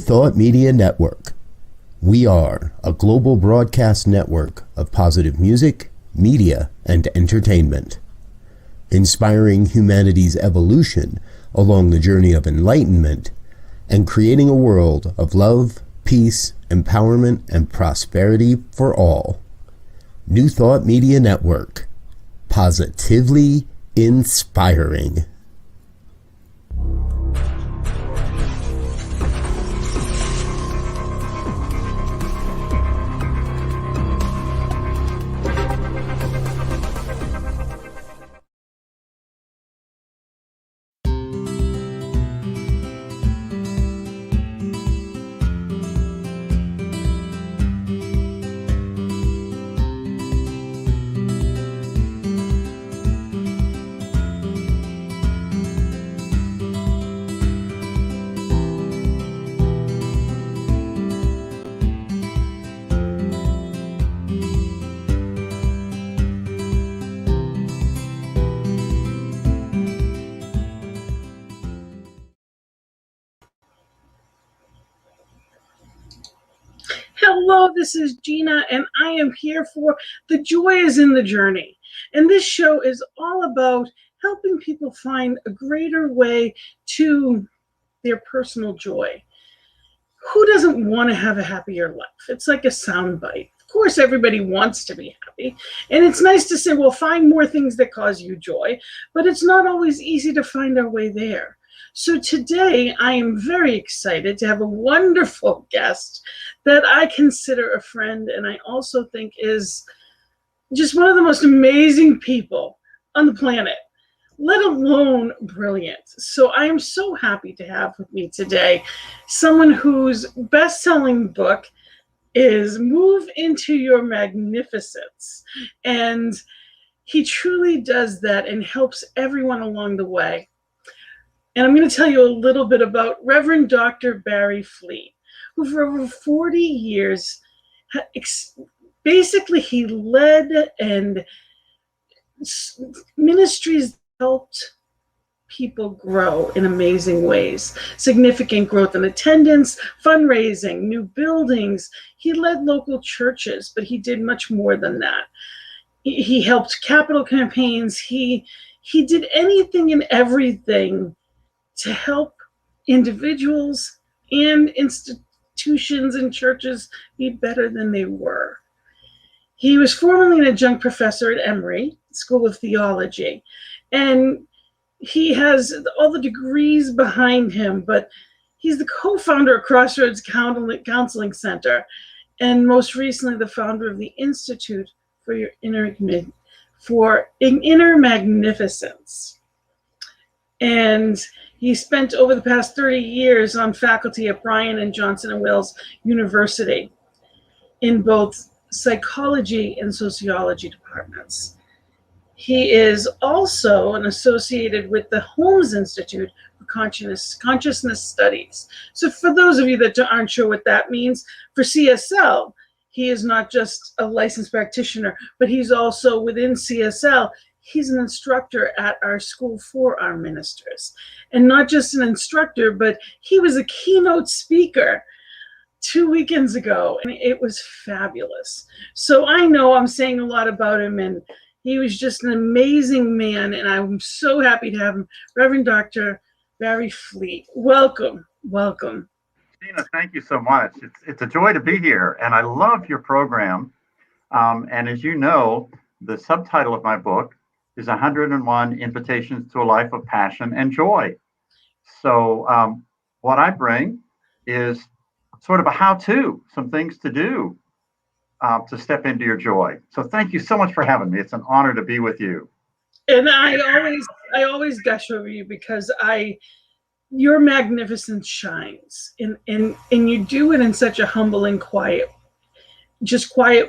Thought Media Network. We are a global broadcast network of positive music, media, and entertainment, inspiring humanity's evolution along the journey of enlightenment and creating a world of love, peace, empowerment, and prosperity for all. New Thought Media Network. Positively inspiring. Hello, this is Gina, and I am here for The Joy is in the Journey. And this show is all about helping people find a greater way to their personal joy. Who doesn't want to have a happier life? It's like a soundbite. Of course, everybody wants to be happy. And it's nice to say, well, find more things that cause you joy. But it's not always easy to find our way there. So today, I am very excited to have a wonderful guest that I consider a friend, and I also think is just one of the most amazing people on the planet, let alone brilliant. So I am so happy to have with me today someone whose best-selling book is Move into Your Magnificence. And he truly does that and helps everyone along the way. And I'm going to tell you a little bit about Reverend Dr. Bary Fleet, who for over 40 years, basically he led and ministries helped people grow in amazing ways. Significant growth in attendance, fundraising, new buildings. He led local churches, but he did much more than that. He helped capital campaigns. He did anything and everything to help individuals and institutions and churches be better than they were. He was formerly an adjunct professor at Emory School of Theology, and he has all the degrees behind him, but he's the co-founder of Crossroads Counseling Center, and most recently the founder of the Institute for Inner Magnificence. And he spent over the past 30 years on faculty at Bryan and Johnson & Wales University in both psychology and sociology departments. He is also associated with the Holmes Institute for Consciousness Studies. So for those of you that aren't sure what that means, for CSL, he is not just a licensed practitioner, but he's also within CSL. He's an instructor at our school for our ministers. And not just an instructor, but he was a keynote speaker 2 weekends ago, and it was fabulous. So I know I'm saying a lot about him, and he was just an amazing man, and I'm so happy to have him. Reverend Dr. Bary Fleet, welcome, welcome. Gina, thank you so much. It's a joy to be here, and I love your program. And as you know, the subtitle of my book is 101 Invitations to a Life of Passion and Joy. So what I bring is sort of a how-to, some things to do to step into your joy. So thank you so much for having me. It's an honor to be with you. And I always gush over you because your magnificence shines, and you do it in such a humble and quiet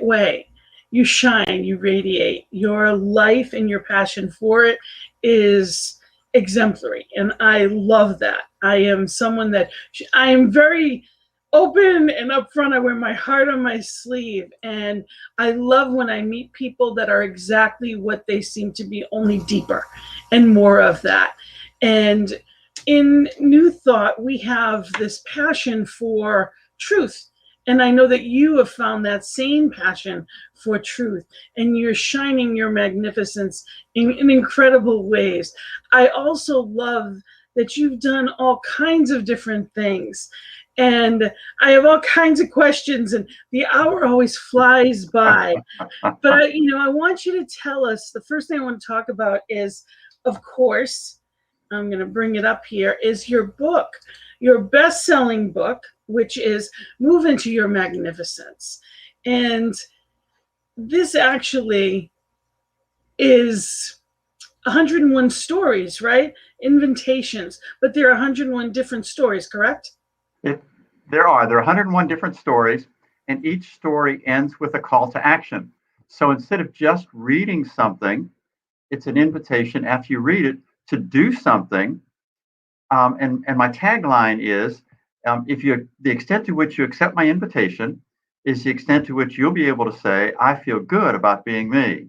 way. You shine, you radiate. Your life and your passion for it is exemplary, and I love that. I am someone that I am very open and upfront. I wear my heart on my sleeve, and I love when I meet people that are exactly what they seem to be, only deeper and more of that. And in New Thought, we have this passion for truth. And I know that you have found that same passion for truth, and you're shining your magnificence in incredible ways. I also love that you've done all kinds of different things. And I have all kinds of questions, and the hour always flies by. But I want you to tell us, the first thing I want to talk about is, of course, I'm going to bring it up here, is your book, your best-selling book, which is Move Into Your Magnificence. And this actually is 101 stories, right? Invitations, but there are 101 different stories, correct? There are 101 different stories, and each story ends with a call to action. So instead of just reading something, it's an invitation after you read it to do something. And my tagline is, the extent to which you accept my invitation is the extent to which you'll be able to say, I feel good about being me.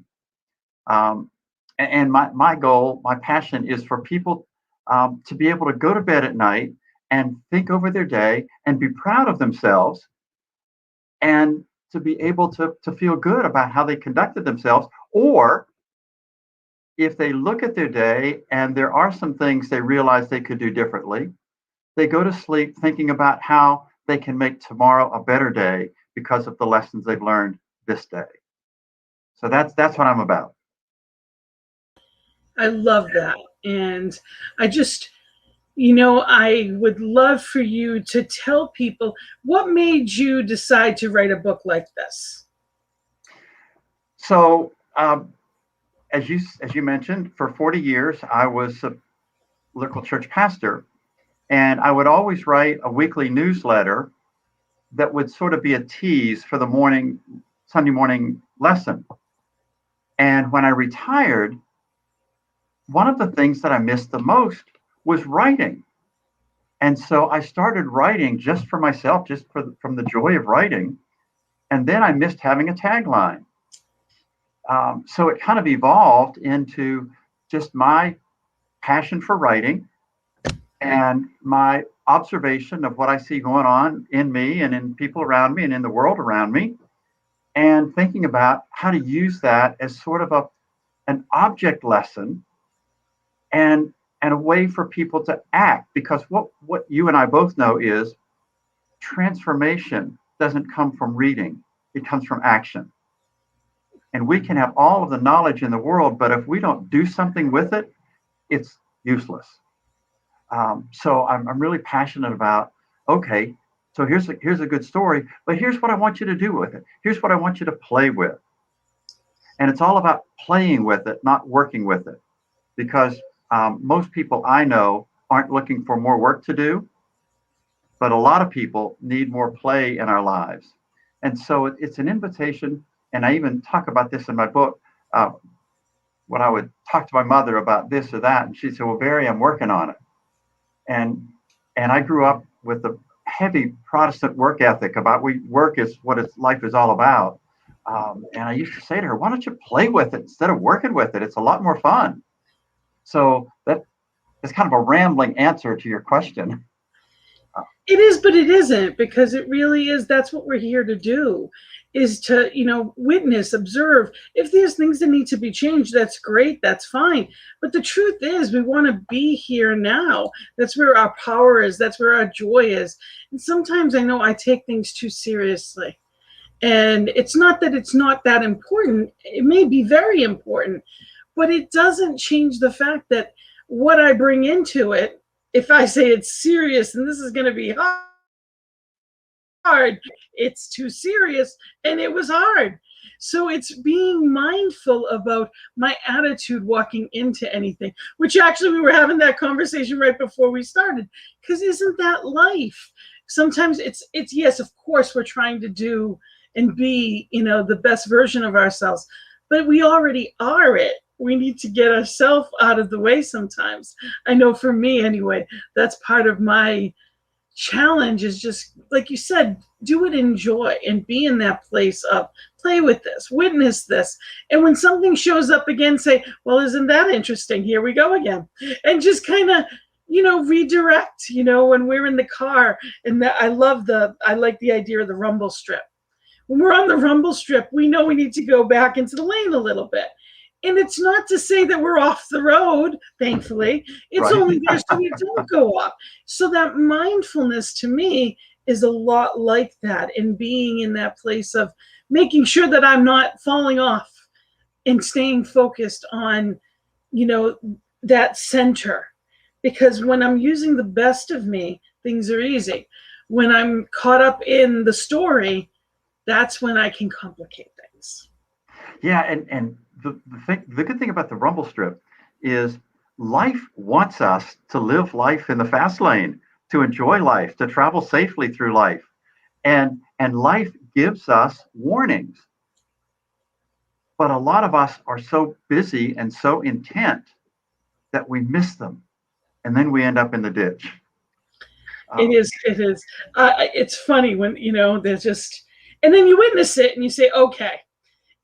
And my goal, my passion is for people to be able to go to bed at night and think over their day and be proud of themselves, and to be able to feel good about how they conducted themselves. Or if they look at their day and there are some things they realize they could do differently, they go to sleep thinking about how they can make tomorrow a better day because of the lessons they've learned this day. So that's what I'm about. I love that. And I just, I would love for you to tell people what made you decide to write a book like this. So, as you mentioned, for 40 years, I was a local church pastor, and I would always write a weekly newsletter that would sort of be a tease for the Sunday morning lesson. And when I retired, one of the things that I missed the most was writing. And so I started writing just for myself, from the joy of writing. And then I missed having a tagline. So it kind of evolved into just my passion for writing and my observation of what I see going on in me and in people around me and in the world around me, and thinking about how to use that as sort of an object lesson and a way for people to act. Because what you and I both know is transformation doesn't come from reading, it comes from action. And we can have all of the knowledge in the world, but if we don't do something with it, it's useless. So I'm really passionate about, okay, so here's a good story, but here's what I want you to do with it. Here's what I want you to play with. And it's all about playing with it, not working with it. Because most people I know aren't looking for more work to do, but a lot of people need more play in our lives. And so it's an invitation. And I even talk about this in my book, when I would talk to my mother about this or that, and she'd say, well, Bary, I'm working on it. And I grew up with a heavy Protestant work ethic about work is what life is all about. And I used to say to her, why don't you play with it instead of working with it? It's a lot more fun. So that is kind of a rambling answer to your question. It is, but it isn't, because it really is. That's what we're here to do, is to, witness, observe. If there's things that need to be changed, that's great, that's fine. But the truth is, we want to be here now. That's where our power is. That's where our joy is. And sometimes I know I take things too seriously. And it's not that it's not that important. It may be very important, but it doesn't change the fact that what I bring into it, if I say it's serious and this is going to be hard, it's too serious, and it was hard. So it's being mindful about my attitude walking into anything, which actually we were having that conversation right before we started, because isn't that life? Sometimes it's yes, of course, we're trying to do and be, the best version of ourselves, but we already are it. We need to get ourselves out of the way sometimes. I know for me anyway, that's part of my challenge, is just, like you said, do it in joy and be in that place of play with this, witness this. And when something shows up again, say, well, isn't that interesting? Here we go again. And just kind of redirect, when we're in the car. And that I like the idea of the rumble strip. When we're on the rumble strip, we know we need to go back into the lane a little bit. And it's not to say that we're off the road, thankfully. It's Right. only there so we don't go off. So that mindfulness to me is a lot like that, in being in that place of making sure that I'm not falling off and staying focused on, that center. Because when I'm using the best of me, things are easy. When I'm caught up in the story, that's when I can complicate things. Yeah, and the good thing about the rumble strip is life wants us to live life in the fast lane, to enjoy life, to travel safely through life. And life gives us warnings. But a lot of us are so busy and so intent that we miss them. And then we end up in the ditch. It is. It's funny when, there's just, and then you witness it and you say, okay.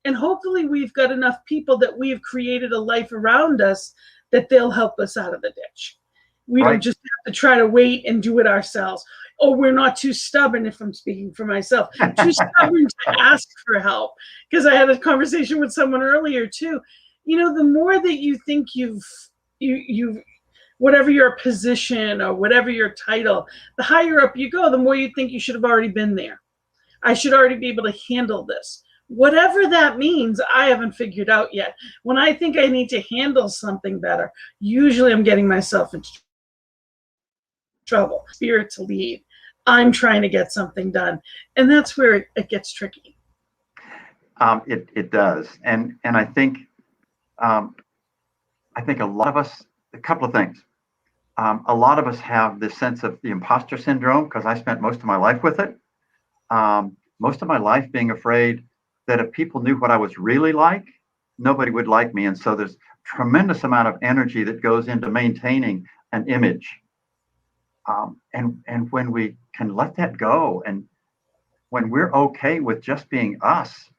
And hopefully we've got enough people that we've created a life around us that they'll help us out of the ditch. We Right. don't just have to try to wait and do it ourselves. Or we're not too stubborn, if I'm speaking for myself, too stubborn to ask for help. Because I had a conversation with someone earlier too. The more that you think you've whatever your position or whatever your title, the higher up you go, the more you think you should have already been there. I should already be able to handle this. Whatever that means, I haven't figured out yet. When I think I need to handle something better, usually I'm getting myself into trouble. Spirit to lead. I'm trying to get something done. And that's where it gets tricky. It does. And I think a lot of us, a couple of things. A lot of us have this sense of the imposter syndrome, because I spent most of my life with it. Most of my life being afraid that if people knew what I was really like, nobody would like me. And so there's tremendous amount of energy that goes into maintaining an image. And when we can let that go, and when we're okay with just being us,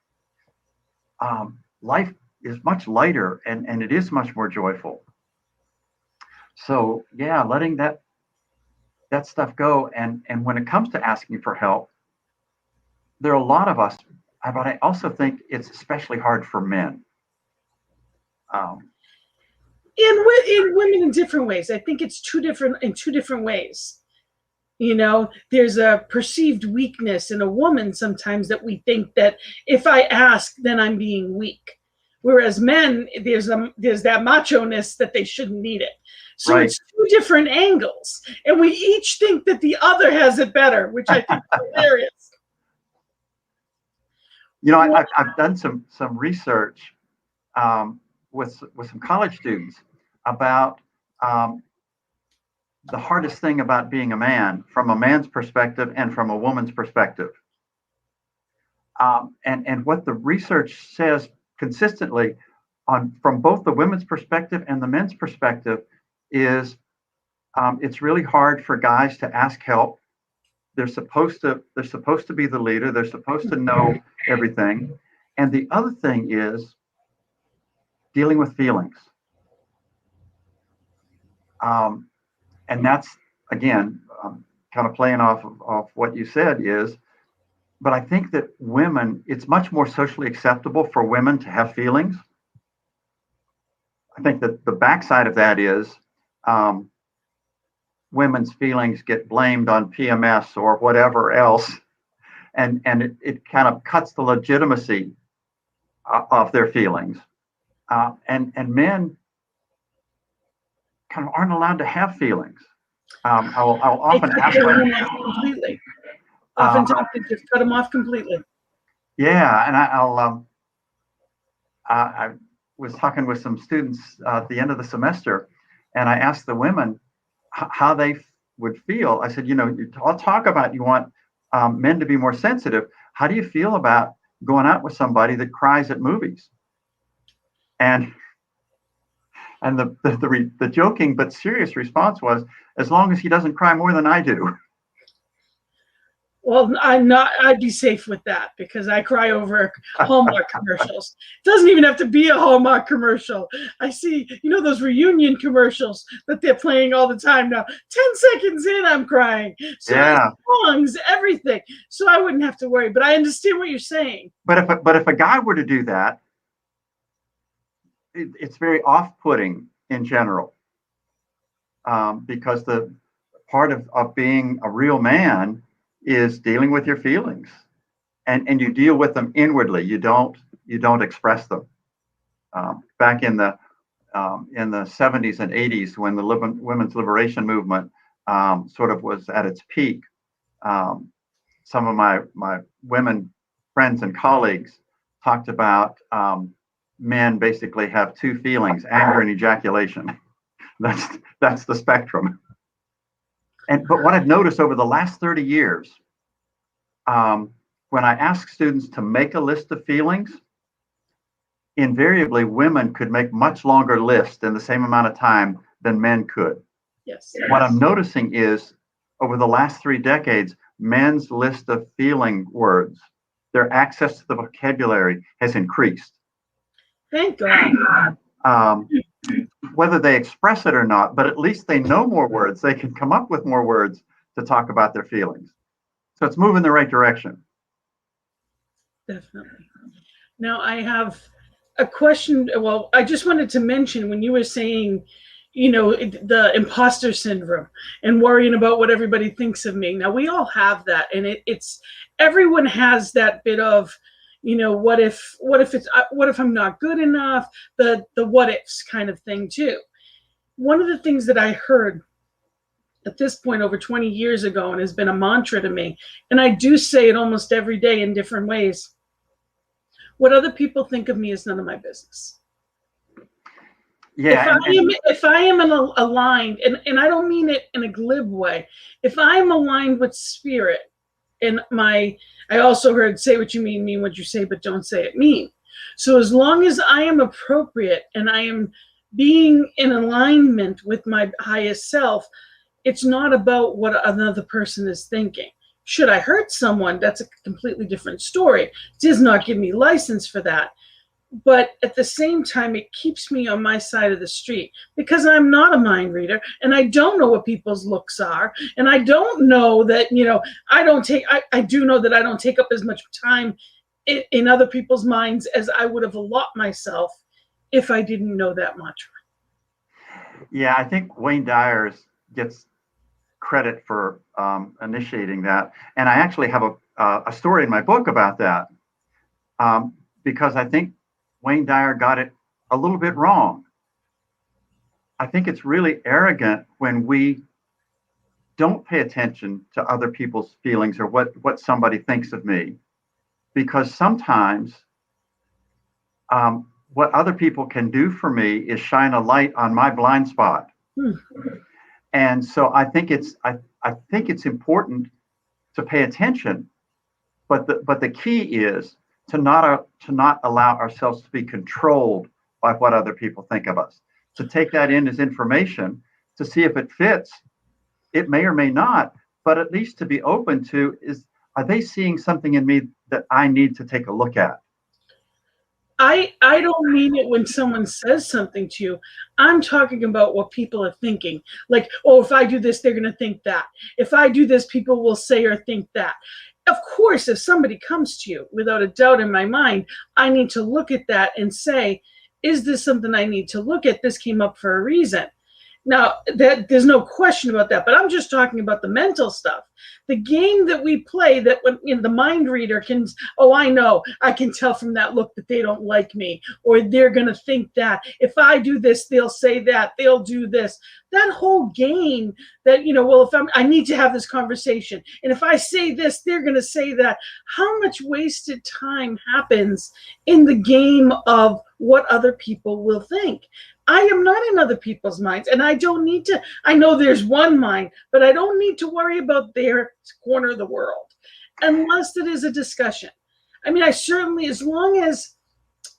life is much lighter and it is much more joyful. So yeah, letting that stuff go. And when it comes to asking for help, there are a lot of us, but I also think it's especially hard for men. In women in different ways. I think it's in two different ways. There's a perceived weakness in a woman sometimes, that we think that if I ask, then I'm being weak. Whereas men, there's that macho-ness that they shouldn't need it. So Right. It's two different angles. And we each think that the other has it better, which I think is hilarious. I've done some research with some college students about the hardest thing about being a man, from a man's perspective and from a woman's perspective. And what the research says consistently from both the women's perspective and the men's perspective is it's really hard for guys to ask help. They're supposed to be the leader. They're supposed to know everything. And the other thing is dealing with feelings. And that's, again, kind of playing off of what you said but I think that women, it's much more socially acceptable for women to have feelings. I think that the backside of that is women's feelings get blamed on PMS or whatever else. And it kind of cuts the legitimacy of their feelings. And men kind of aren't allowed to have feelings. I'll often ask them completely. Oftentimes they just cut them off completely. Yeah, and I was talking with some students at the end of the semester, and I asked the women how they would feel. I said, I'll talk about you want men to be more sensitive. How do you feel about going out with somebody that cries at movies? And the joking but serious response was, as long as he doesn't cry more than I do. Well, I'd be safe with that because I cry over Hallmark commercials. It doesn't even have to be a Hallmark commercial. I see, those reunion commercials that they're playing all the time now. 10 seconds in, I'm crying. So Yeah. songs, everything. So I wouldn't have to worry, but I understand what you're saying. But if a guy were to do that, it's very off-putting in general, because the part of being a real man is dealing with your feelings, and you deal with them inwardly. You don't express them. Back in the 70s and 80s, when the women's liberation movement sort of was at its peak, some of my women friends and colleagues talked about men basically have two feelings: anger and ejaculation. That's the spectrum. But what I've noticed over the last 30 years, when I ask students to make a list of feelings, invariably women could make much longer lists in the same amount of time than men could. Yes. What I'm noticing is, over the last 3 decades, men's list of feeling words, their access to the vocabulary has increased. Thank God. Whether they express it or not, but at least they know more words. They can come up with more words to talk about their feelings. So it's moving in the right direction. Definitely. Now I have a question. Well, I just wanted to mention when you were saying, the imposter syndrome and worrying about what everybody thinks of me. Now we all have that, and it's everyone has that bit of, what if I'm not good enough? The what ifs kind of thing too. One of the things that I heard at this point over 20 years ago and has been a mantra to me, and I do say it almost every day in different ways: what other people think of me is none of my business. Yeah. If I am aligned, and I don't mean it in a glib way, if I'm aligned with spirit, and I also heard, say what you mean what you say, but don't say it mean. So as long as I am appropriate and I am being in alignment with my highest self, it's not about what another person is thinking. Should I hurt someone? That's a completely different story. It does not give me license for that. But at the same time, it keeps me on my side of the street, because I'm not a mind reader, and I don't know what people's looks are, and I don't know that, I do know that I don't take up as much time in other people's minds as I would have allotted myself if I didn't know that much. Yeah, I think Wayne Dyer gets credit for initiating that, and I actually have a story in my book about that, because I think Wayne Dyer got it a little bit wrong. I think it's really arrogant when we don't pay attention to other people's feelings or what somebody thinks of me, because sometimes what other people can do for me is shine a light on my blind spot. And so I think it's important to pay attention, but the key is to not allow ourselves to be controlled by what other people think of us. To take that in as information, to see if it fits. It may or may not, but at least to be open to, are they seeing something in me that I need to take a look at? I don't mean it when someone says something to you. I'm talking about what people are thinking. Like, oh, if I do this, they're going to think that. If I do this, people will say or think that. Of course, if somebody comes to you, without a doubt in my mind, I need to look at that and say, is this something I need to look at? This came up for a reason. Now, there's no question about that, but I'm just talking about the mental stuff. The game that we play, that when the mind reader can, oh, I know, I can tell from that look that they don't like me, or they're going to think that. If I do this, they'll say that, they'll do this. That whole game that, well, if I need to have this conversation, and if I say this, they're going to say that. How much wasted time happens in the game of what other people will think? I am not in other people's minds, and I don't need to. I know there's one mind, but I don't need to worry about their corner of the world unless it is a discussion. I mean, I certainly, as long as,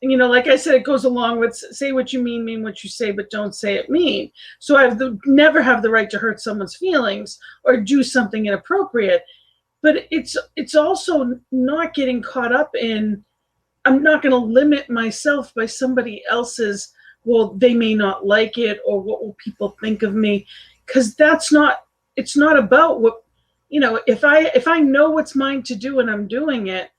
like I said, it goes along with say what you mean what you say, but don't say it mean. So I never have the right to hurt someone's feelings or do something inappropriate. but it's also not getting caught up in, I'm not going to limit myself by somebody else's, well, they may not like it, or what will people think of me? Because it's not about what, if I know what's mine to do and I'm doing it,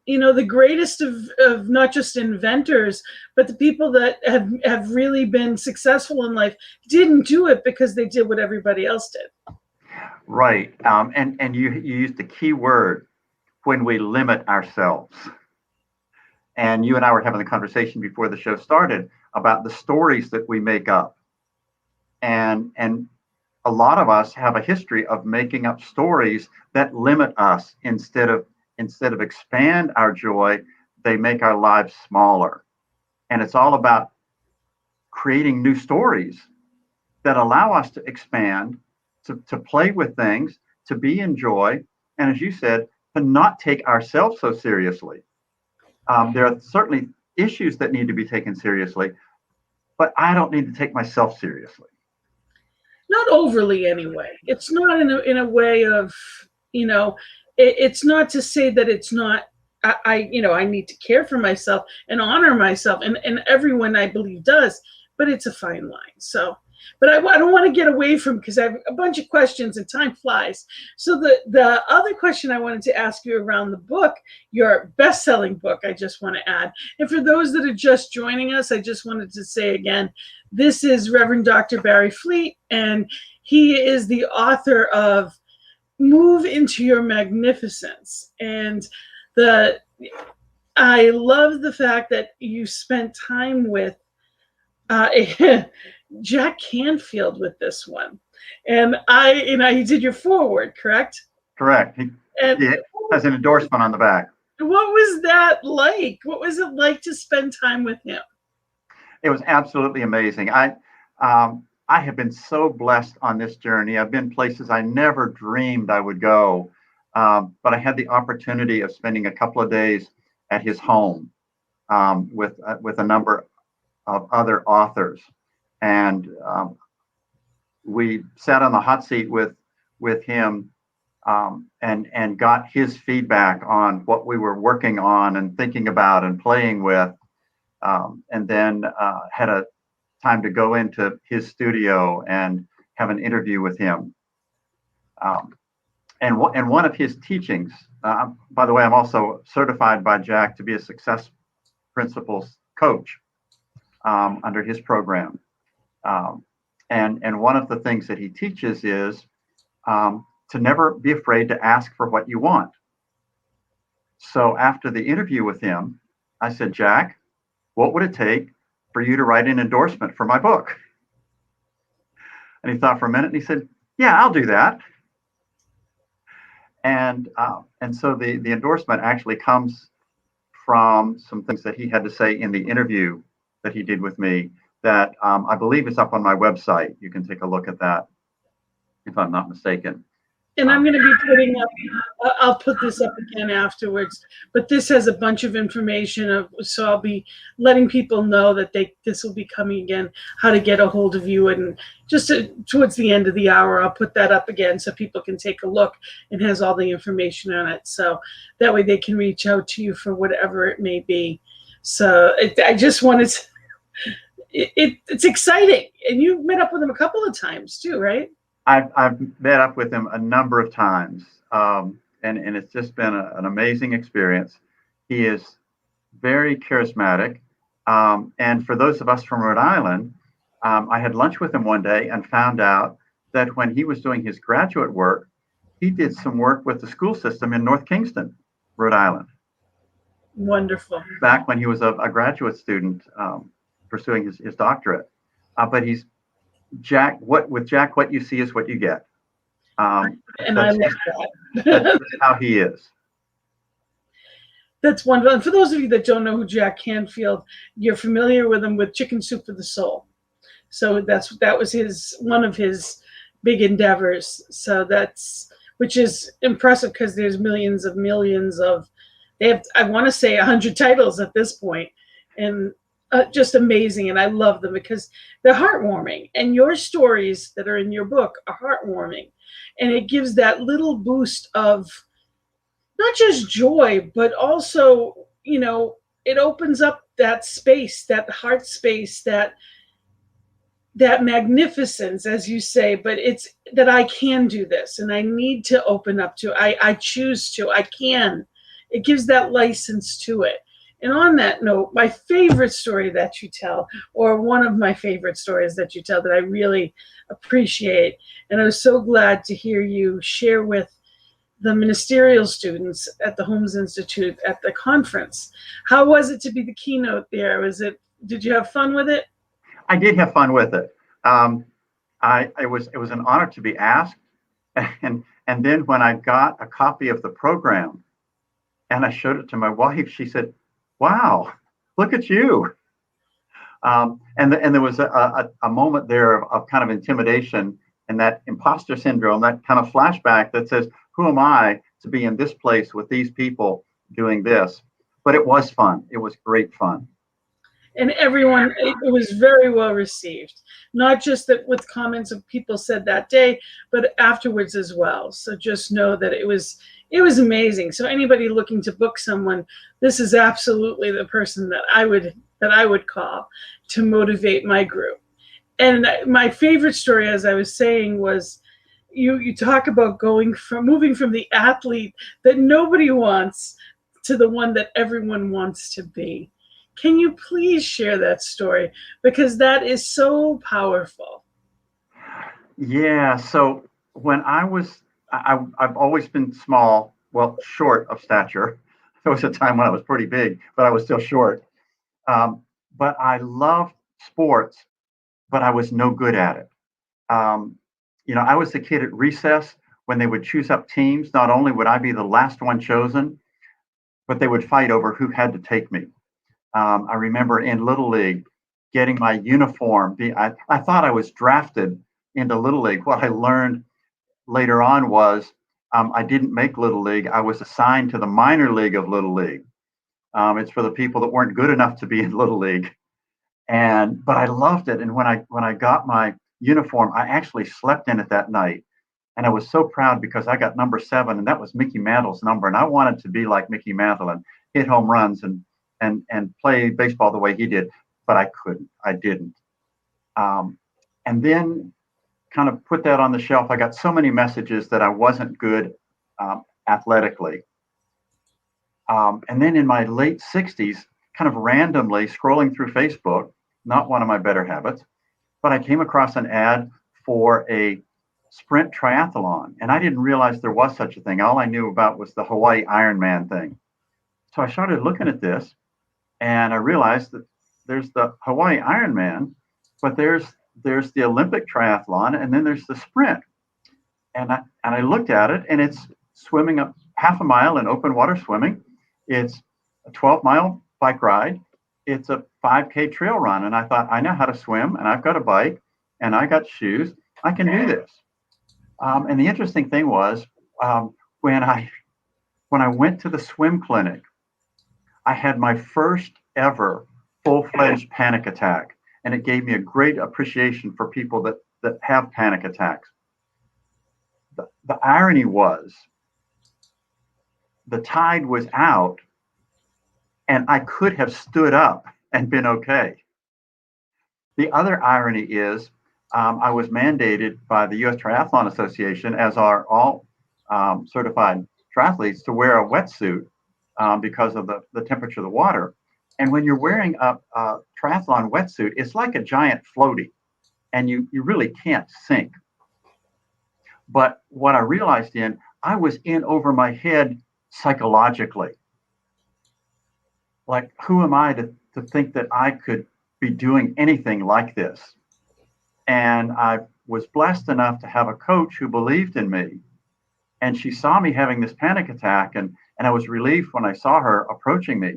the greatest of not just inventors, but the people that have really been successful in life didn't do it because they did what everybody else did. Right. And you used the key word, when we limit ourselves. And you and I were having a conversation before the show started about the stories that we make up. And a lot of us have a history of making up stories that limit us instead of expand our joy, they make our lives smaller. And it's all about creating new stories that allow us to expand, to play with things, to be in joy, and as you said, to not take ourselves so seriously. There are certainly issues that need to be taken seriously, but I don't need to take myself seriously. Not overly, anyway. It's not in a way of, it's not to say that it's not, I need to care for myself and honor myself, and everyone, I believe, does, but it's a fine line. So, but I don't want to get away from, because I have a bunch of questions and time flies. So the other question I wanted to ask you around the book, your best-selling book, I just want to add, and for those that are just joining us, I just wanted to say again, this is Reverend Dr. Bary Fleet, and he is the author of Move into Your Magnificence. And I love the fact that you spent time with Jack Canfield with this one. And you did your foreword, correct? Correct. He has an endorsement on the back. What was that like? What was it like to spend time with him? It was absolutely amazing. I have been so blessed on this journey. I've been places I never dreamed I would go, but I had the opportunity of spending a couple of days at his home with a number of other authors, and we sat on the hot seat with him and got his feedback on what we were working on and thinking about and playing with. And then had a time to go into his studio and have an interview with him. And one of his teachings, by the way, I'm also certified by Jack to be a Success Principles coach under his program. And one of the things that he teaches is to never be afraid to ask for what you want. So after the interview with him, I said, Jack, what would it take for you to write an endorsement for my book? And he thought for a minute and he said, yeah, I'll do that. And so the endorsement actually comes from some things that he had to say in the interview that he did with me that I believe is up on my website. You can take a look at that if I'm not mistaken. And I'm going to be putting up, I'll put this up again afterwards, but this has a bunch of information, so I'll be letting people know that this will be coming again, how to get a hold of you. And just towards the end of the hour, I'll put that up again so people can take a look, and has all the information on it. So that way they can reach out to you for whatever it may be. So I just wanted to, it's exciting. And you met up with him a couple of times too, right? I've met up with him a number of times, and it's just been an amazing experience. He is very charismatic, and for those of us from Rhode Island, I had lunch with him one day and found out that when he was doing his graduate work, he did some work with the school system in North Kingston, Rhode Island. Wonderful. Back when he was a graduate student pursuing his doctorate, but he's Jack, what you see is what you get. And I love that. That's how he is. That's wonderful. And for those of you that don't know who Jack Canfield, you're familiar with him with Chicken Soup for the Soul. So that was one of his big endeavors. So which is impressive, because there's millions of, they have, I want to say 100 titles at this point. And just amazing, and I love them because they're heartwarming. And your stories that are in your book are heartwarming, and it gives that little boost of not just joy, but also, it opens up that space, that heart space, that magnificence, as you say. But it's that I can do this, and I need to open up to. I choose to. I can. It gives that license to it. And on that note, my favorite story that you tell, or one of my favorite stories that you tell that I really appreciate, and I was so glad to hear you share with the ministerial students at the Holmes Institute at the conference. How was it to be the keynote there? Did you have fun with it? I did have fun with it. It was an honor to be asked. And then when I got a copy of the program and I showed it to my wife, she said, "Wow, look at you." And there was a moment there of kind of intimidation and that imposter syndrome, that kind of flashback that says, who am I to be in this place with these people doing this? But it was fun. It was great fun. And everyone, it was very well received, not just that with comments of people said that day, but afterwards as well. So just know that it was amazing. So anybody looking to book someone, this is absolutely the person that I would call to motivate my group. And my favorite story, as I was saying, was you talk about moving from the athlete that nobody wants to the one that everyone wants to be. Can you please share that story? Because that is so powerful. Yeah. So when I've always been small, well, short of stature. There was a time when I was pretty big, but I was still short. But I loved sports, but I was no good at it. I was the kid at recess when they would choose up teams. Not only would I be the last one chosen, but they would fight over who had to take me. I remember in Little League getting my uniform. I thought I was drafted into Little League. What I learned later on was I didn't make Little League. I was assigned to the minor league of Little League. It's for the people that weren't good enough to be in Little League. But I loved it. And when I got my uniform, I actually slept in it that night. And I was so proud because I got number 7, and that was Mickey Mantle's number. And I wanted to be like Mickey Mantle and hit home runs and play baseball the way he did, but I couldn't. I didn't. And then kind of put that on the shelf. I got so many messages that I wasn't good athletically. And then in my late 60s, kind of randomly scrolling through Facebook, not one of my better habits, but I came across an ad for a sprint triathlon. And I didn't realize there was such a thing. All I knew about was the Hawaii Ironman thing. So I started looking at this, and I realized that there's the Hawaii Ironman, but there's the Olympic triathlon, and then there's the sprint. And I looked at it, and it's swimming up half a mile in open water swimming. It's a 12-mile bike ride. It's a 5K trail run. And I thought, I know how to swim, and I've got a bike, and I got shoes. I can do this. And the interesting thing was when I went to the swim clinic, I had my first ever full-fledged panic attack. And it gave me a great appreciation for people that have panic attacks. The irony was the tide was out, and I could have stood up and been okay. The other irony is I was mandated by the U.S. Triathlon Association, as are all certified triathletes, to wear a wetsuit because of the temperature of the water. And when you're wearing a triathlon wetsuit, it's like a giant floaty, and you really can't sink. But what I realized I was in over my head psychologically. Like, who am I to think that I could be doing anything like this? And I was blessed enough to have a coach who believed in me. And she saw me having this panic attack, and I was relieved when I saw her approaching me.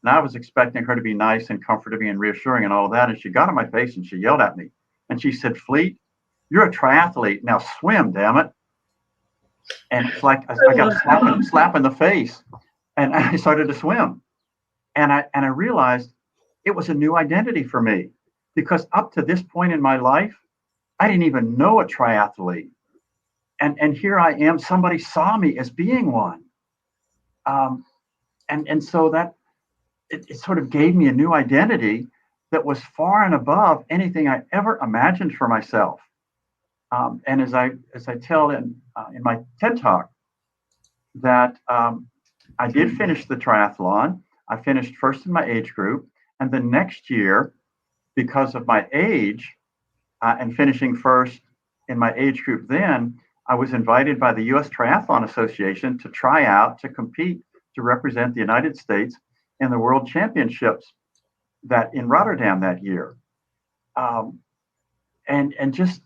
And I was expecting her to be nice and comforting and reassuring and all of that. And she got in my face and she yelled at me. And she said, "Fleet, you're a triathlete. Now swim, damn it." And it's like I got a slap in the face, and I started to swim. And I realized it was a new identity for me, because up to this point in my life, I didn't even know a triathlete. And here I am, somebody saw me as being one. And so that it sort of gave me a new identity that was far and above anything I ever imagined for myself. And as I tell in my TED Talk, that I did finish the triathlon. I finished first in my age group. And the next year, because of my age and finishing first in my age group then, I was invited by the U.S. Triathlon Association to try out to compete to represent the United States in the World Championships that in Rotterdam that year. And just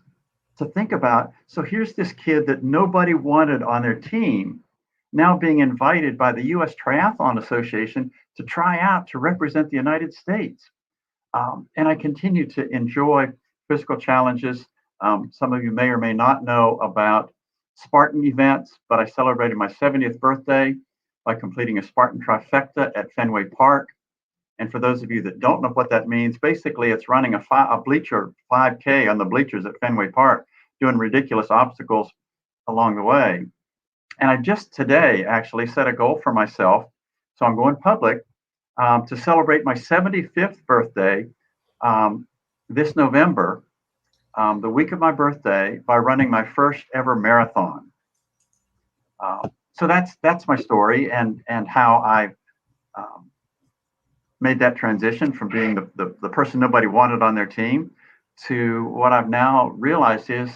to think about, so here's this kid that nobody wanted on their team, now being invited by the U.S. Triathlon Association to try out to represent the United States. And I continue to enjoy physical challenges. Some of you may or may not know about Spartan events, but I celebrated my 70th birthday by completing a Spartan trifecta at Fenway Park. And for those of you that don't know what that means, basically it's running a bleacher 5K on the bleachers at Fenway Park, doing ridiculous obstacles along the way. And I just today actually set a goal for myself. So I'm going public to celebrate my 75th birthday this November, the week of my birthday, by running my first ever marathon. So that's my story and how I made that transition from being the person nobody wanted on their team to what I've now realized is,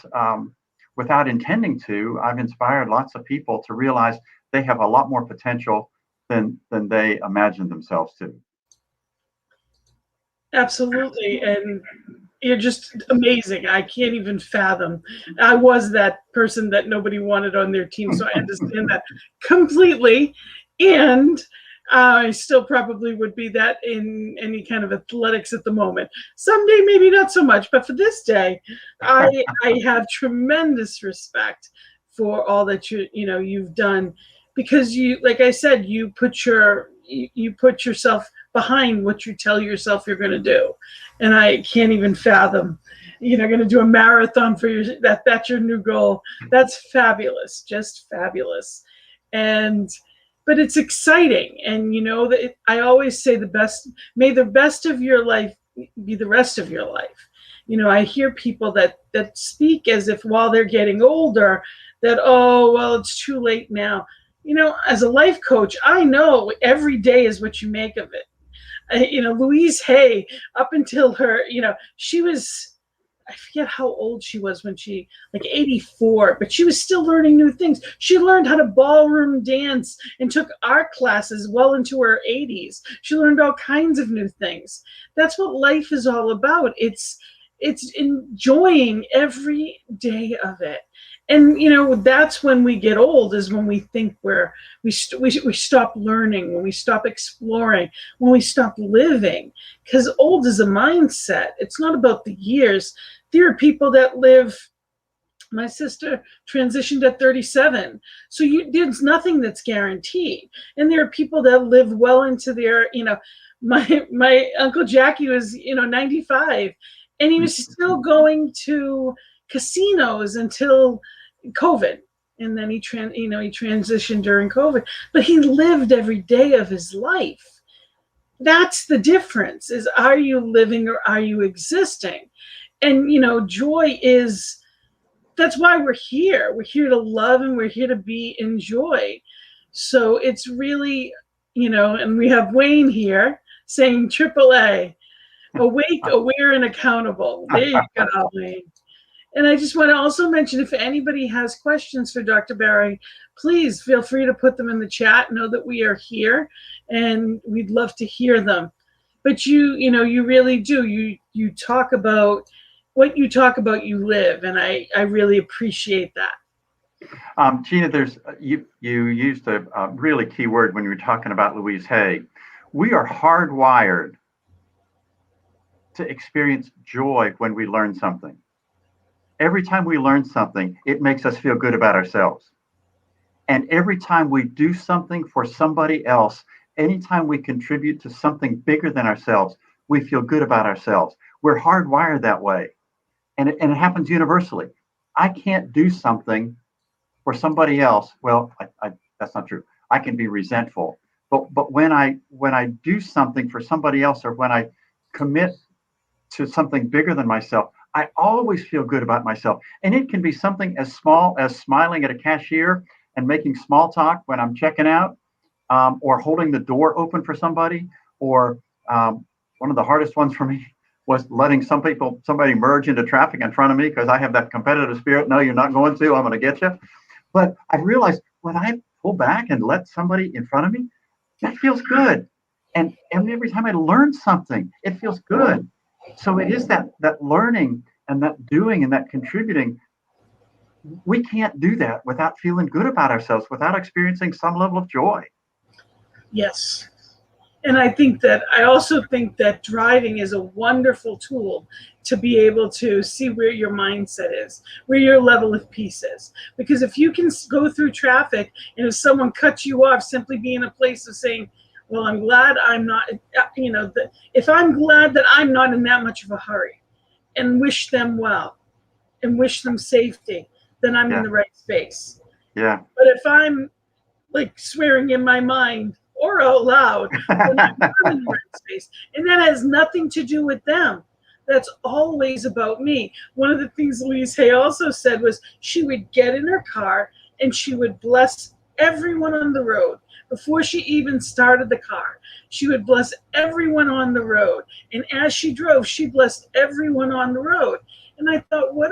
without intending to, I've inspired lots of people to realize they have a lot more potential than they imagined themselves to. Absolutely. And you're just amazing. I can't even fathom. I was that person that nobody wanted on their team, so I understand that completely. And I still probably would be that in any kind of athletics at the moment. Someday, maybe not so much, but for this day, I have tremendous respect for all that you've done, because you, like I said, you put yourself behind what you tell yourself you're going to do. And I can't even fathom, going to do a marathon for that's your new goal. That's fabulous, just fabulous. But it's exciting. And that I always say may the best of your life be the rest of your life. I hear people that speak as if while they're getting older that, oh, well, it's too late now. As a life coach, I know every day is what you make of it. Louise Hay, up until her, she was, I forget how old she was when she, like 84, but she was still learning new things. She learned how to ballroom dance and took art classes well into her 80s. She learned all kinds of new things. That's what life is all about. It's enjoying every day of it. And that's when we get old, is when we think we stop learning, when we stop exploring, when we stop living. Because old is a mindset. It's not about the years. There are people that live. My sister transitioned at 37, so there's nothing that's guaranteed. And there are people that live well into their. My Uncle Jackie was 95, and he was still going to casinos until COVID, and then he transitioned during COVID, but he lived every day of his life. That's the difference, is are you living or are you existing? And joy is, that's why we're here to love, and we're here to be in joy. So it's really, and we have Wayne here saying AAA, awake, aware, and accountable. There you go, Wayne. And I just want to also mention, if anybody has questions for Dr. Bary, please feel free to put them in the chat. Know that we are here, and we'd love to hear them. But you really do. You talk about what you talk about, you live, and I really appreciate that. Gina, you used a really key word when you were talking about Louise Hay. We are hardwired to experience joy when we learn something. Every time we learn something, it makes us feel good about ourselves. And every time we do something for somebody else, anytime we contribute to something bigger than ourselves, we feel good about ourselves. We're hardwired that way. And it happens universally. I can't do something for somebody else. Well, that's not true. I can be resentful. But when I do something for somebody else, or when I commit to something bigger than myself, I always feel good about myself. And it can be something as small as smiling at a cashier and making small talk when I'm checking out, or holding the door open for somebody, or one of the hardest ones for me was letting somebody merge into traffic in front of me because I have that competitive spirit. No, you're not going to. I'm going to get you. But I realized when I pull back and let somebody in front of me, that feels good. And every time I learn something, it feels good. So it is that learning and that doing and that contributing. We can't do that without feeling good about ourselves, without experiencing some level of joy. Yes. And I also think that driving is a wonderful tool to be able to see where your mindset is, where your level of peace is. Because if you can go through traffic and if someone cuts you off, simply be in a place of saying, well, I'm glad I'm not, if I'm glad that I'm not in that much of a hurry, and wish them well and wish them safety, then I'm in the right space. Yeah. But if I'm like swearing in my mind or out loud, then I'm not in the right space. And that has nothing to do with them. That's always about me. One of the things Louise Hay also said was she would get in her car and she would bless everyone on the road. Before she even started the car, she would bless everyone on the road. And as she drove, she blessed everyone on the road. And I thought, what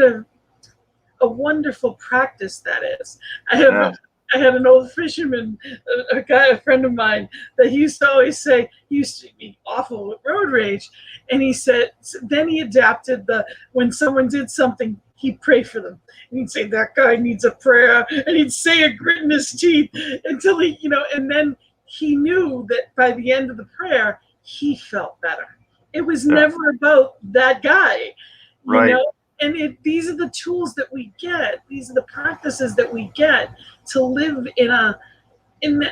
a wonderful practice that is. I had an old fisherman, a friend of mine, that he used to always say, he used to be awful with road rage. And he said, then he adapted when someone did something, he'd pray for them. And he'd say, that guy needs a prayer. And he'd say it, gritting his teeth until he, and then he knew that by the end of the prayer, he felt better. It was never about that guy, Right. And these are the tools that we get. These are the practices that we get to live in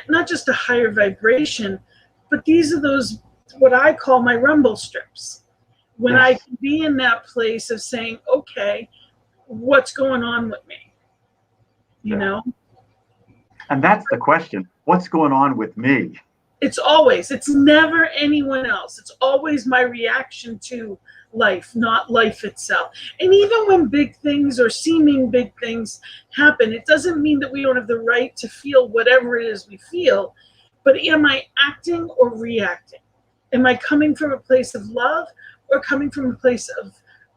not just a higher vibration, but these are those, what I call my rumble strips. When I can be in that place of saying, okay, what's going on with me? You know? And that's the question. What's going on with me? It's never anyone else. It's always my reaction to life, not life itself. And even when big things or seeming big things happen, it doesn't mean that we don't have the right to feel whatever it is we feel. But am I acting or reacting? Am I coming from a place of love or coming from a place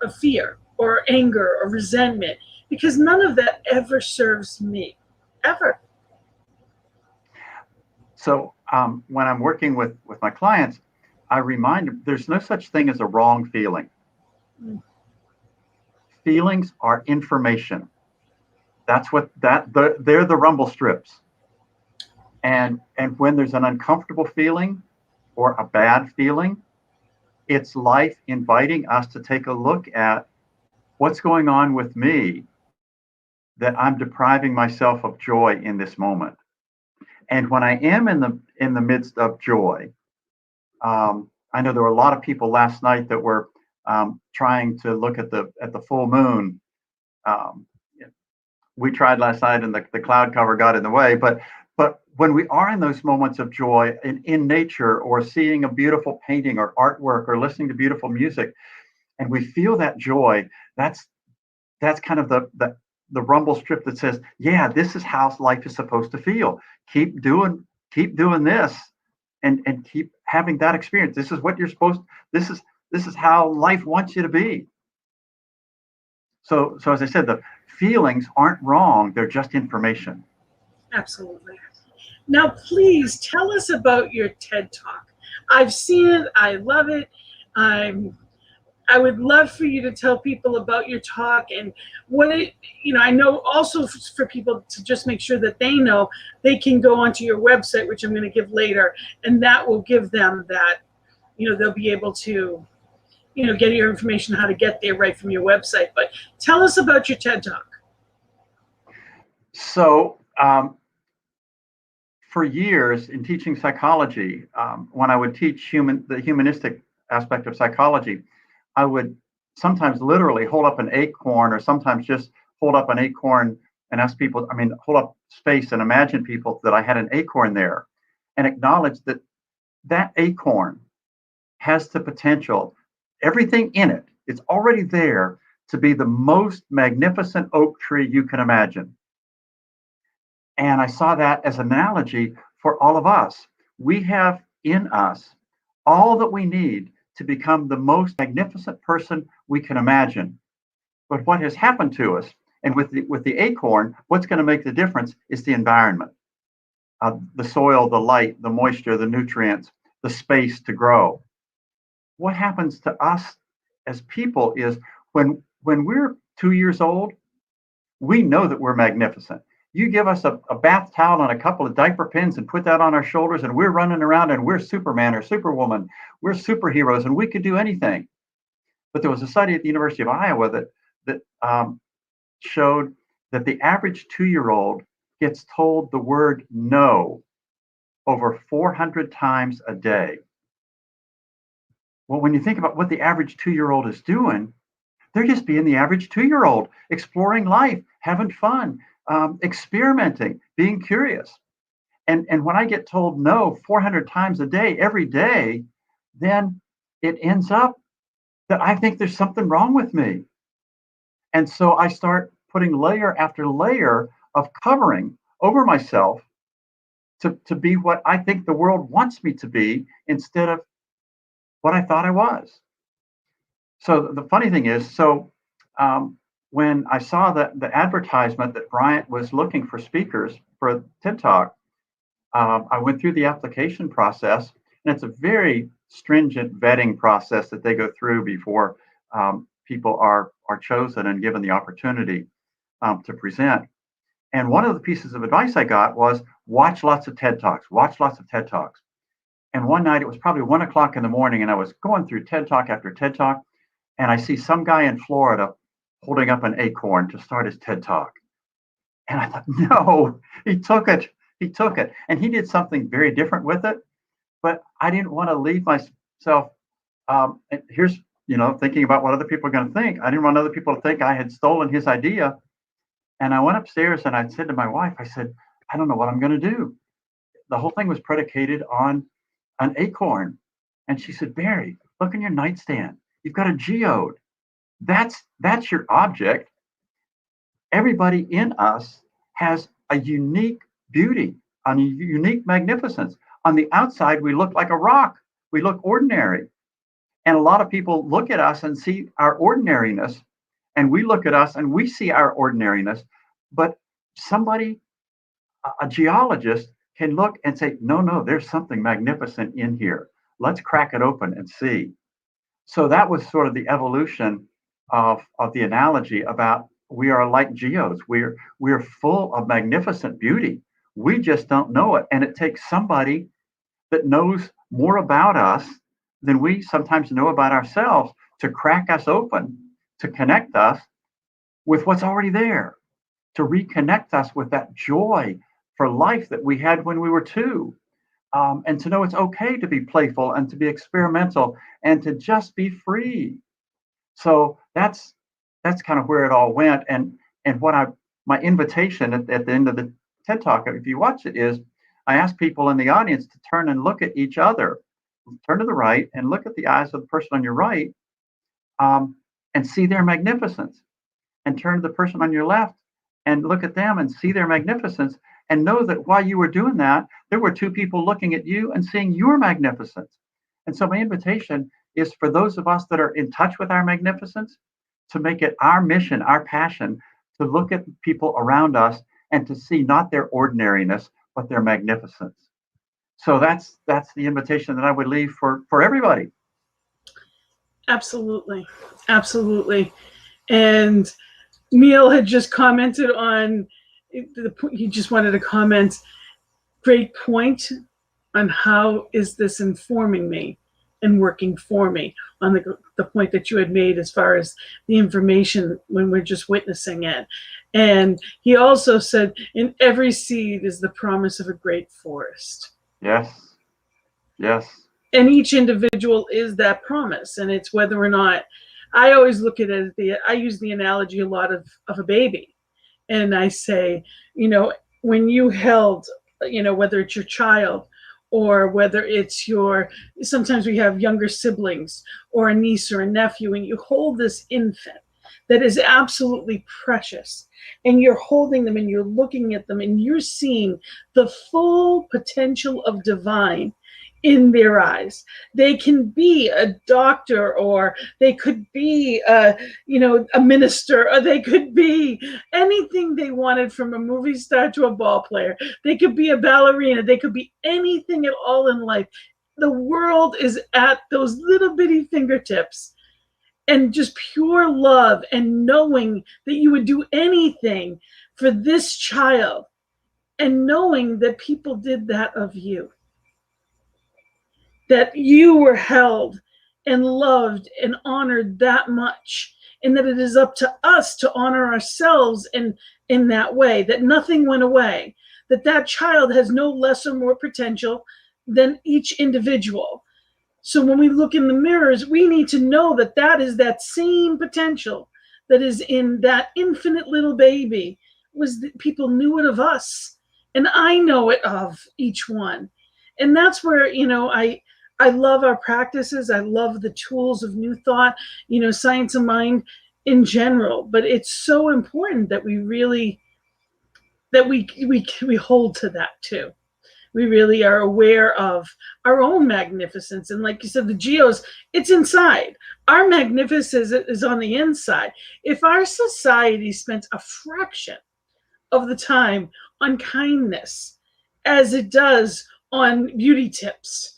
of fear or anger or resentment? Because none of that ever serves me, ever. So when I'm working with my clients, I remind them there's no such thing as a wrong feeling. Feelings are information. That's what they're the rumble strips. And when there's an uncomfortable feeling or a bad feeling, it's life inviting us to take a look at what's going on with me that I'm depriving myself of joy in this moment. And when I am in the midst of joy, I know there were a lot of people last night that were trying to look at the full moon. We tried last night, and the cloud cover got in the way. But when we are in those moments of joy in nature, or seeing a beautiful painting or artwork, or listening to beautiful music, and we feel that joy, that's kind of the rumble strip that says, yeah, this is how life is supposed to feel. Keep doing this, and keep having that experience. This is what you're supposed. This is how life wants you to be. So as I said, the feelings aren't wrong. They're just information. Absolutely. Now, please tell us about your TED Talk. I've seen it. I love it. I would love for you to tell people about your talk and what I know also for people to just make sure that they know they can go onto your website, which I'm going to give later, and that will give them that, they'll be able to, get your information how to get there right from your website. But tell us about your TED Talk. So for years in teaching psychology, when I would teach the humanistic aspect of psychology, I would sometimes literally hold up an acorn, or sometimes just hold up an acorn and ask people, hold up space and imagine people that I had an acorn there, and acknowledge that that acorn has the potential, everything in it, it's already there to be the most magnificent oak tree you can imagine. And I saw that as an analogy for all of us. We have in us all that we need to become the most magnificent person we can imagine. But what has happened to us, and with the acorn, what's going to make the difference is the environment, the soil, the light, the moisture, the nutrients, the space to grow. What happens to us as people is when we're 2 years old, we know that we're magnificent. You give us a bath towel and a couple of diaper pins and put that on our shoulders, and we're running around and we're Superman or Superwoman. We're superheroes and we could do anything. But there was a study at the University of Iowa that showed that the average 2-year-old gets told the word no over 400 times a day. Well, when you think about what the average 2-year-old is doing, they're just being the average 2-year-old, exploring life, having fun, experimenting, being curious. And when I get told no 400 times a day, every day, then it ends up that I think there's something wrong with me. And so I start putting layer after layer of covering over myself to be what I think the world wants me to be instead of what I thought I was. So the funny thing is, when I saw the advertisement that Bryant was looking for speakers for a TED Talk, I went through the application process, and it's a very stringent vetting process that they go through before people are chosen and given the opportunity to present. And one of the pieces of advice I got was watch lots of TED Talks, watch lots of TED Talks. And one night, it was probably 1 o'clock in the morning, and I was going through TED Talk after TED Talk, and I see some guy in Florida holding up an acorn to start his TED Talk. And I thought, no, he took it. He took it. And he did something very different with it. But I didn't want to leave myself, here's, thinking about what other people are going to think. I didn't want other people to think I had stolen his idea. And I went upstairs and I said to my wife, I said, I don't know what I'm going to do. The whole thing was predicated on an acorn. And she said, Bary, look in your nightstand. You've got a geode. That's your object. Everybody in us has a unique beauty, a unique magnificence. On the outside, we look like a rock. We look ordinary. And a lot of people look at us and see our ordinariness, and we look at us and we see our ordinariness. But somebody, a geologist, can look and say, no, there's something magnificent in here. Let's crack it open and see. So that was sort of the evolution of the analogy about we are like geodes. We're full of magnificent beauty. We just don't know it. And it takes somebody that knows more about us than we sometimes know about ourselves to crack us open, to connect us with what's already there, to reconnect us with that joy for life that we had when we were 2. And to know it's okay to be playful and to be experimental and to just be free. So that's kind of where it all went. And what my invitation at the end of the TED Talk, if you watch it, is I ask people in the audience to turn and look at each other. Turn to the right and look at the eyes of the person on your right, and see their magnificence. And turn to the person on your left and look at them and see their magnificence. And know that while you were doing that, there were 2 people looking at you and seeing your magnificence. And so my invitation is for those of us that are in touch with our magnificence to make it our mission, our passion, to look at people around us and to see not their ordinariness, but their magnificence. So that's the invitation that I would leave for everybody. Absolutely. Absolutely. And Neil had just commented on he just wanted to comment, great point on how is this informing me and working for me on the point that you had made as far as the information when we're just witnessing it. And he also said, in every seed is the promise of a great forest. Yes. And each individual is that promise. And it's whether or not, I always look at it as I use the analogy a lot of a baby. And I say, when you held, whether it's your child or whether it's sometimes we have younger siblings or a niece or a nephew, and you hold this infant that is absolutely precious, and you're holding them and you're looking at them and you're seeing the full potential of divine in their eyes. They can be a doctor, or they could be a minister, or they could be anything they wanted, from a movie star to a ball player. They could be a ballerina. They could be anything at all in life. The world is at those little bitty fingertips, and just pure love and knowing that you would do anything for this child, and knowing that people did that of you. That you were held and loved and honored that much, and that it is up to us to honor ourselves in that way, that nothing went away, that child has no less or more potential than each individual. So when we look in the mirrors, we need to know that is that same potential that is in that infinite little baby. People knew it of us, and I know it of each one. And that's where, I love our practices. I love the tools of New Thought, Science of Mind in general. But it's so important that we really, that we hold to that too. We really are aware of our own magnificence. And like you said, the geos, it's inside. Our magnificence is on the inside. If our society spent a fraction of the time on kindness as it does on beauty tips,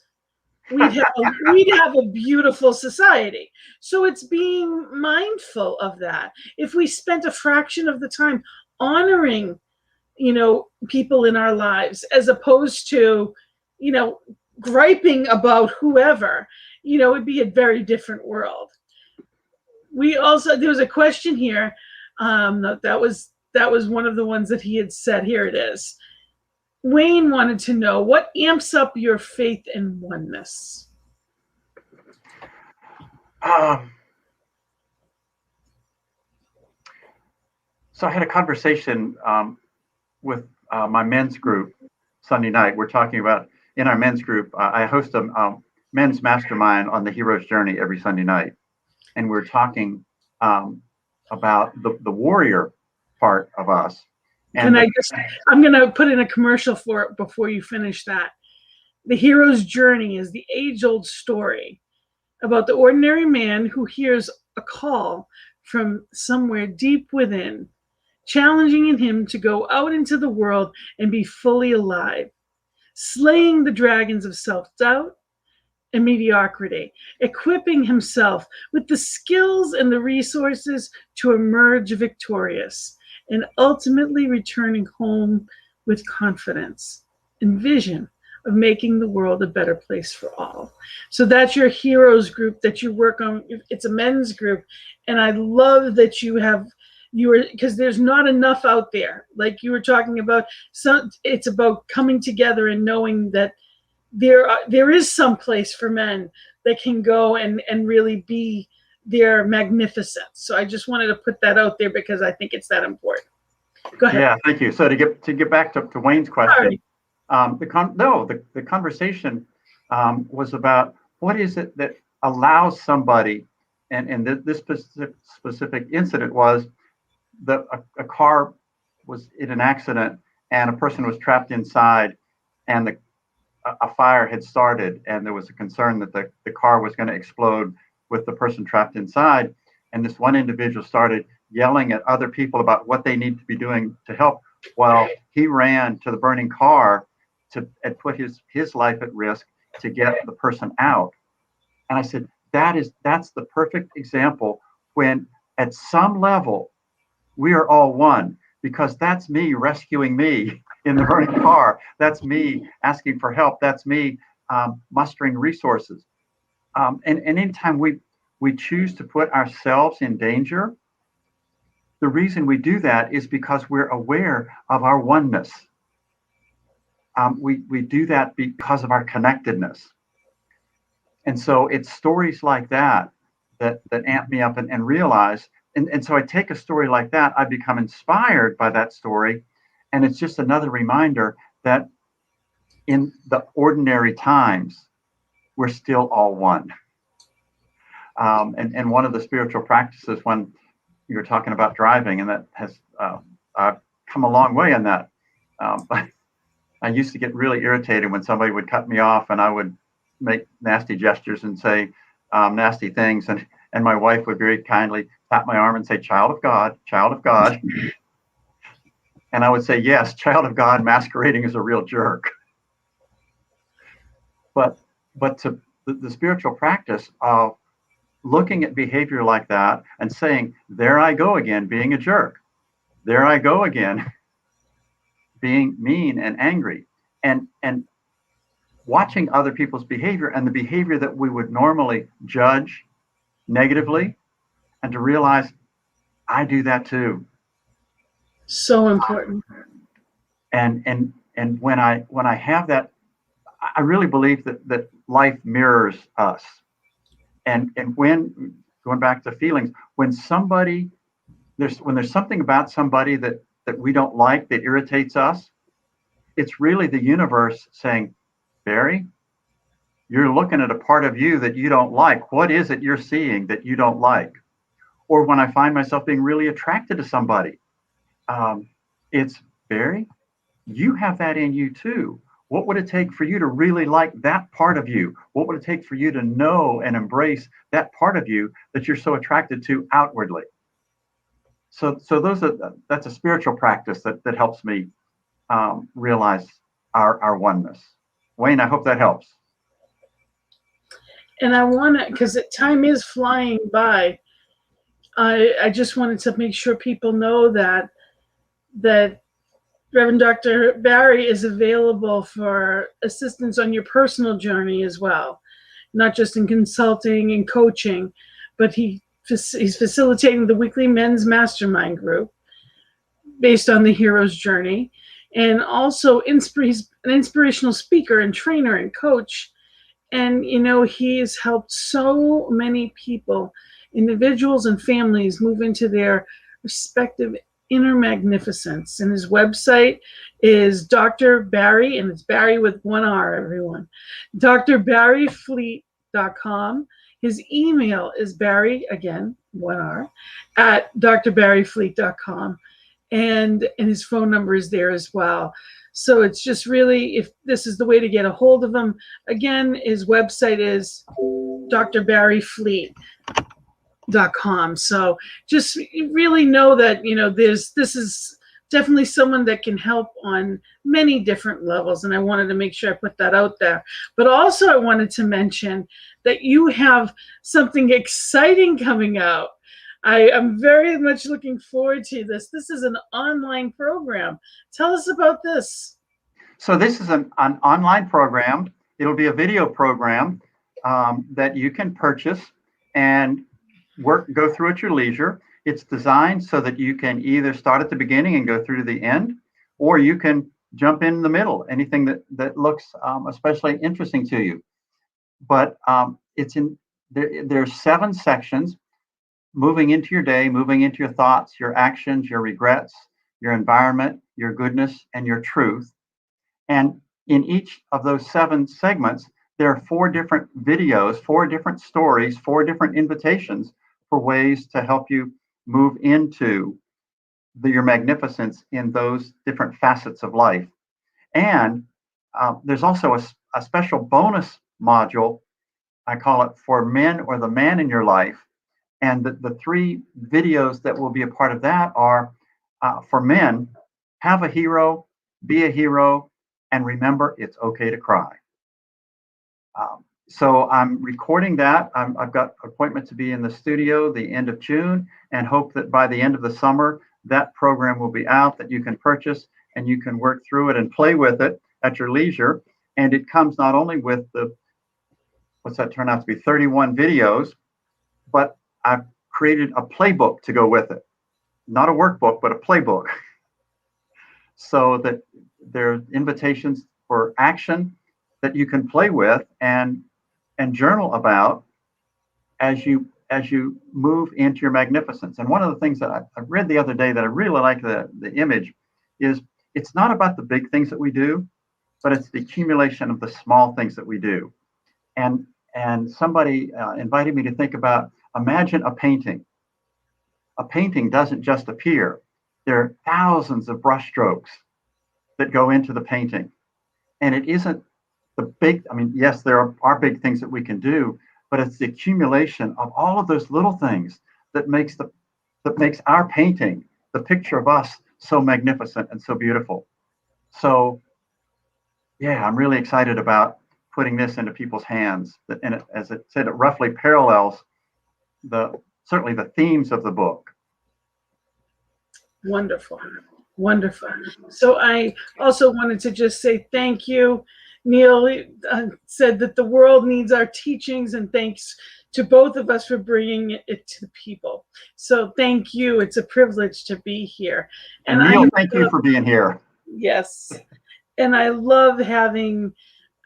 we'd have a beautiful society. So it's being mindful of that. If we spent a fraction of the time honoring, people in our lives, as opposed to, griping about whoever, it'd be a very different world. There was a question here. That was one of the ones that he had said. Here it is. Wayne wanted to know, what amps up your faith in oneness? So I had a conversation with my men's group Sunday night. We're talking about, in our men's group, I host a men's mastermind on the hero's journey every Sunday night. And we're talking about the warrior part of us. And I'm going to put in a commercial for it before you finish that. The hero's journey is the age-old story about the ordinary man who hears a call from somewhere deep within, challenging him to go out into the world and be fully alive, slaying the dragons of self-doubt and mediocrity, equipping himself with the skills and the resources to emerge victorious, and ultimately returning home with confidence and vision of making the world a better place for all. So that's your heroes group that you work on. It's a men's group. And I love that because there's not enough out there. Like you were talking about, it's about coming together and knowing that there is some place for men that can go and really be their magnificence. So I just wanted to put that out there because I think it's that important. Go ahead. Yeah, thank you. So to get back to Wayne's question, the conversation was about what is it that allows somebody, and this specific incident was that a car was in an accident and a person was trapped inside, and a fire had started, and there was a concern that the car was going to explode with the person trapped inside. And this one individual started yelling at other people about what they need to be doing to help, while he ran to the burning car and put his life at risk to get the person out. And I said, that's the perfect example when at some level we are all one, because that's me rescuing me in the burning car. That's me asking for help. That's me mustering resources. And anytime we choose to put ourselves in danger, the reason we do that is because we're aware of our oneness. We do that because of our connectedness. And so it's stories like that that amp me up and realize. And so I take a story like that, I become inspired by that story. And it's just another reminder that in the ordinary times, we're still all one. And one of the spiritual practices, when you're talking about driving, and that has I've come a long way in that. I used to get really irritated when somebody would cut me off, and I would make nasty gestures and say nasty things, and my wife would very kindly tap my arm and say, "Child of God, child of God." And I would say, "Yes, child of God masquerading as a real jerk." But to the spiritual practice of looking at behavior like that and saying, "There I go again, being a jerk. There I go again, being mean and angry," and watching other people's behavior and the behavior that we would normally judge negatively, and to realize I do that too. So important. And when I have that, I really believe that life mirrors us. And when, going back to feelings, when there's something about somebody that we don't like, that irritates us, it's really the universe saying, "Bary, you're looking at a part of you that you don't like. What is it you're seeing that you don't like?" Or when I find myself being really attracted to somebody, it's, "Bary, you have that in you too. What would it take for you to really like that part of you? What would it take for you to know and embrace that part of you that you're so attracted to outwardly?" So that's a spiritual practice that helps me realize our oneness. Wayne, I hope that helps. And I want to, because time is flying by, I just wanted to make sure people know that Reverend Dr. Bary is available for assistance on your personal journey as well, not just in consulting and coaching, but he's facilitating the weekly men's mastermind group based on the hero's journey, and also he's an inspirational speaker and trainer and coach. And, he's helped so many people, individuals and families, move into their respective inner magnificence. And his website is Dr. Bary, and it's Bary with one R, everyone. drbaryfleet.com. His email is Bary, again, one R, at drbaryfleet.com. And his phone number is there as well. So it's just really, if this is the way to get a hold of him, again, his website is drbaryfleet.com. So just really know that, this is definitely someone that can help on many different levels. And I wanted to make sure I put that out there. But also I wanted to mention that you have something exciting coming out. I am very much looking forward to this. This is an online program. Tell us about this. So this is an online program. It'll be a video program that you can purchase and go through at your leisure. It's designed so that you can either start at the beginning and go through to the end, or you can jump in the middle, anything that looks especially interesting to you. But there's 7 sections: moving into your day, moving into your thoughts, your actions, your regrets, your environment, your goodness, and your truth. And in each of those 7 segments, there are 4 different videos, 4 different stories, 4 different invitations for ways to help you move into your magnificence in those different facets of life. And there's also a special bonus module, I call it For Men, or the Man in Your Life. And the 3 videos that will be a part of that are, for men, have a hero, be a hero, and remember it's okay to cry. So I'm recording that. I've got an appointment to be in the studio the end of June, and hope that by the end of the summer, that program will be out, that you can purchase, and you can work through it and play with it at your leisure. And it comes not only with what's that turn out to be, 31 videos, but I've created a playbook to go with it. Not a workbook, but a playbook. So that there are invitations for action that you can play with and and journal about as you move into your magnificence. And one of the things that I read the other day that I really like the image is, it's not about the big things that we do, but it's the accumulation of the small things that we do. And somebody invited me to think about, imagine a painting. A painting doesn't just appear. There are thousands of brushstrokes that go into the painting. And it isn't the big, I mean, yes, there are big things that we can do, but it's the accumulation of all of those little things that makes our painting, the picture of us, so magnificent and so beautiful. So yeah, I'm really excited about putting this into people's hands. And it, as it said, it roughly parallels certainly the themes of the book. Wonderful. Wonderful. So I also wanted to just say thank you. Neil said that the world needs our teachings, and thanks to both of us for bringing it to the people. So thank you. It's a privilege to be here. And Neil, thank you for being here. Yes. And I love having,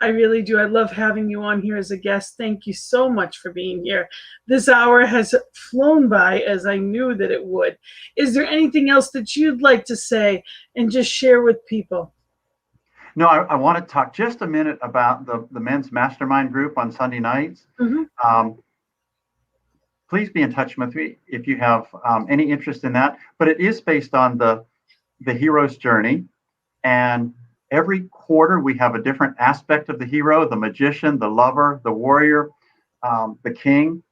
I really do. I love having you on here as a guest. Thank you so much for being here. This hour has flown by as I knew that it would. Is there anything else that you'd like to say and just share with people? No, I want to talk just a minute about the men's mastermind group on Sunday nights. Mm-hmm. Please be in touch with me if you have any interest in that. But it is based on the hero's journey. And every quarter we have a different aspect of the hero: the magician, the lover, the warrior, the king.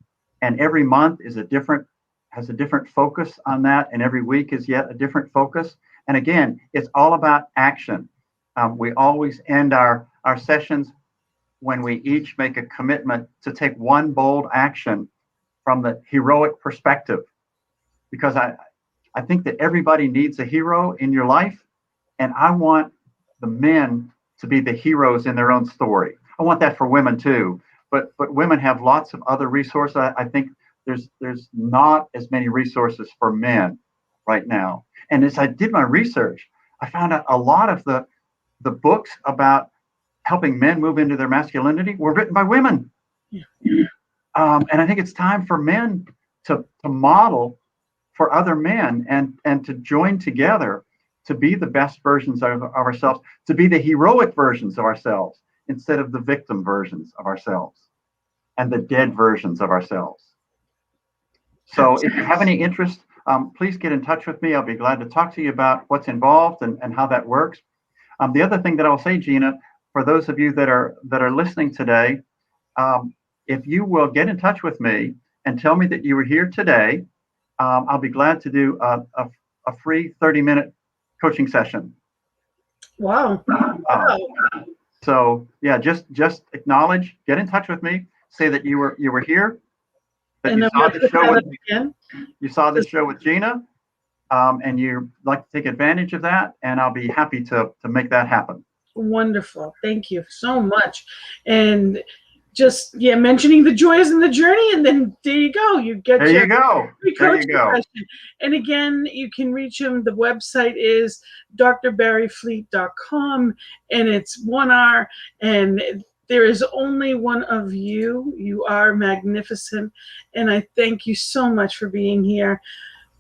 And every month has a different focus on that. And every week is yet a different focus. And again, it's all about action. We always end our sessions when we each make a commitment to take one bold action from the heroic perspective, because I think that everybody needs a hero in your life, and I want the men to be the heroes in their own story. I want that for women too, but women have lots of other resources. I think there's not as many resources for men right now. And as I did my research, I found out a lot of the books about helping men move into their masculinity were written by women. Yeah. And I think it's time for men to model for other men and to join together to be the best versions of ourselves, to be the heroic versions of ourselves instead of the victim versions of ourselves and the dead versions of ourselves. So if you have any interest, please get in touch with me. I'll be glad to talk to you about what's involved and how that works. The other thing that I'll say, Gina, for those of you that are listening today, if you will get in touch with me and tell me that you were here today, I'll be glad to do a free 30-minute coaching session. Wow. So yeah, just acknowledge, get in touch with me, say that you were here, that you saw the show with me. You saw this show with Gina, and you'd like to take advantage of that, and I'll be happy to make that happen. Wonderful. Thank you so much. And just, mentioning the joys in the journey, and then there you go. You get there you go. There you go. Session. And again, you can reach him. The website is drbaryfleet.com, and it's 1R, and there is only one of you. You are magnificent, and I thank you so much for being here.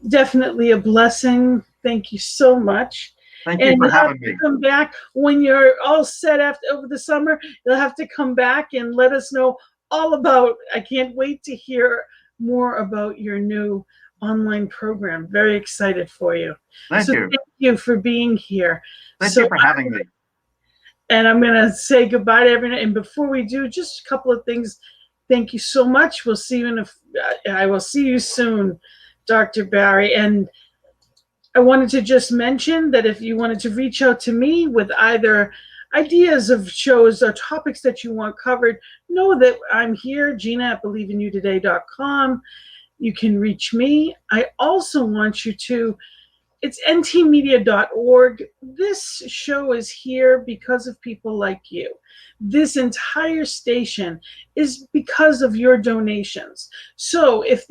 Definitely a blessing. Thank you so much. Thank you for having me. Come back when you're all set over the summer. You'll have to come back and let us know all about. I can't wait to hear more about your new online program. Very excited for you. Thank you. Thank you for being here. Thank you for having me. And I'm going to say goodbye to everyone. And before we do, just a couple of things. Thank you so much. We'll see you I will see you soon, Dr. Bary. And I wanted to just mention that if you wanted to reach out to me with either ideas of shows or topics that you want covered, know that I'm here, Gina at believeinouttoday.com. You can reach me. I also want you to, it's ntmedia.org. This show is here because of people like you. This entire station is because of your donations. So if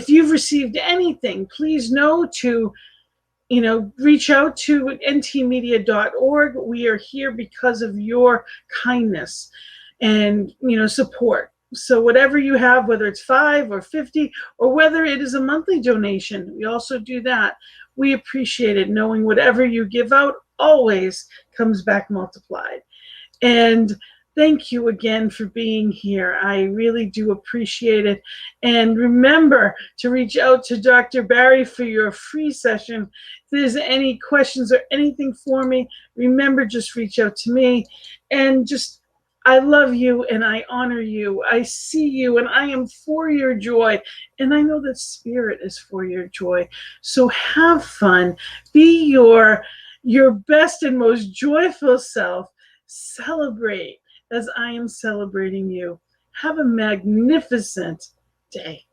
you've received anything, please know to reach out to ntmedia.org. We are here because of your kindness. and support. So whatever you have, whether it's 5 or 50, or whether it is a monthly donation, we also do that. We appreciate it, knowing whatever you give out always comes back multiplied. And thank you again for being here. I really do appreciate it. And remember to reach out to Dr. Bary for your free session. If there's any questions or anything for me, remember, just reach out to me. And I love you and I honor you. I see you and I am for your joy. And I know that spirit is for your joy. So have fun. Be your best and most joyful self. Celebrate as I am celebrating you. Have a magnificent day.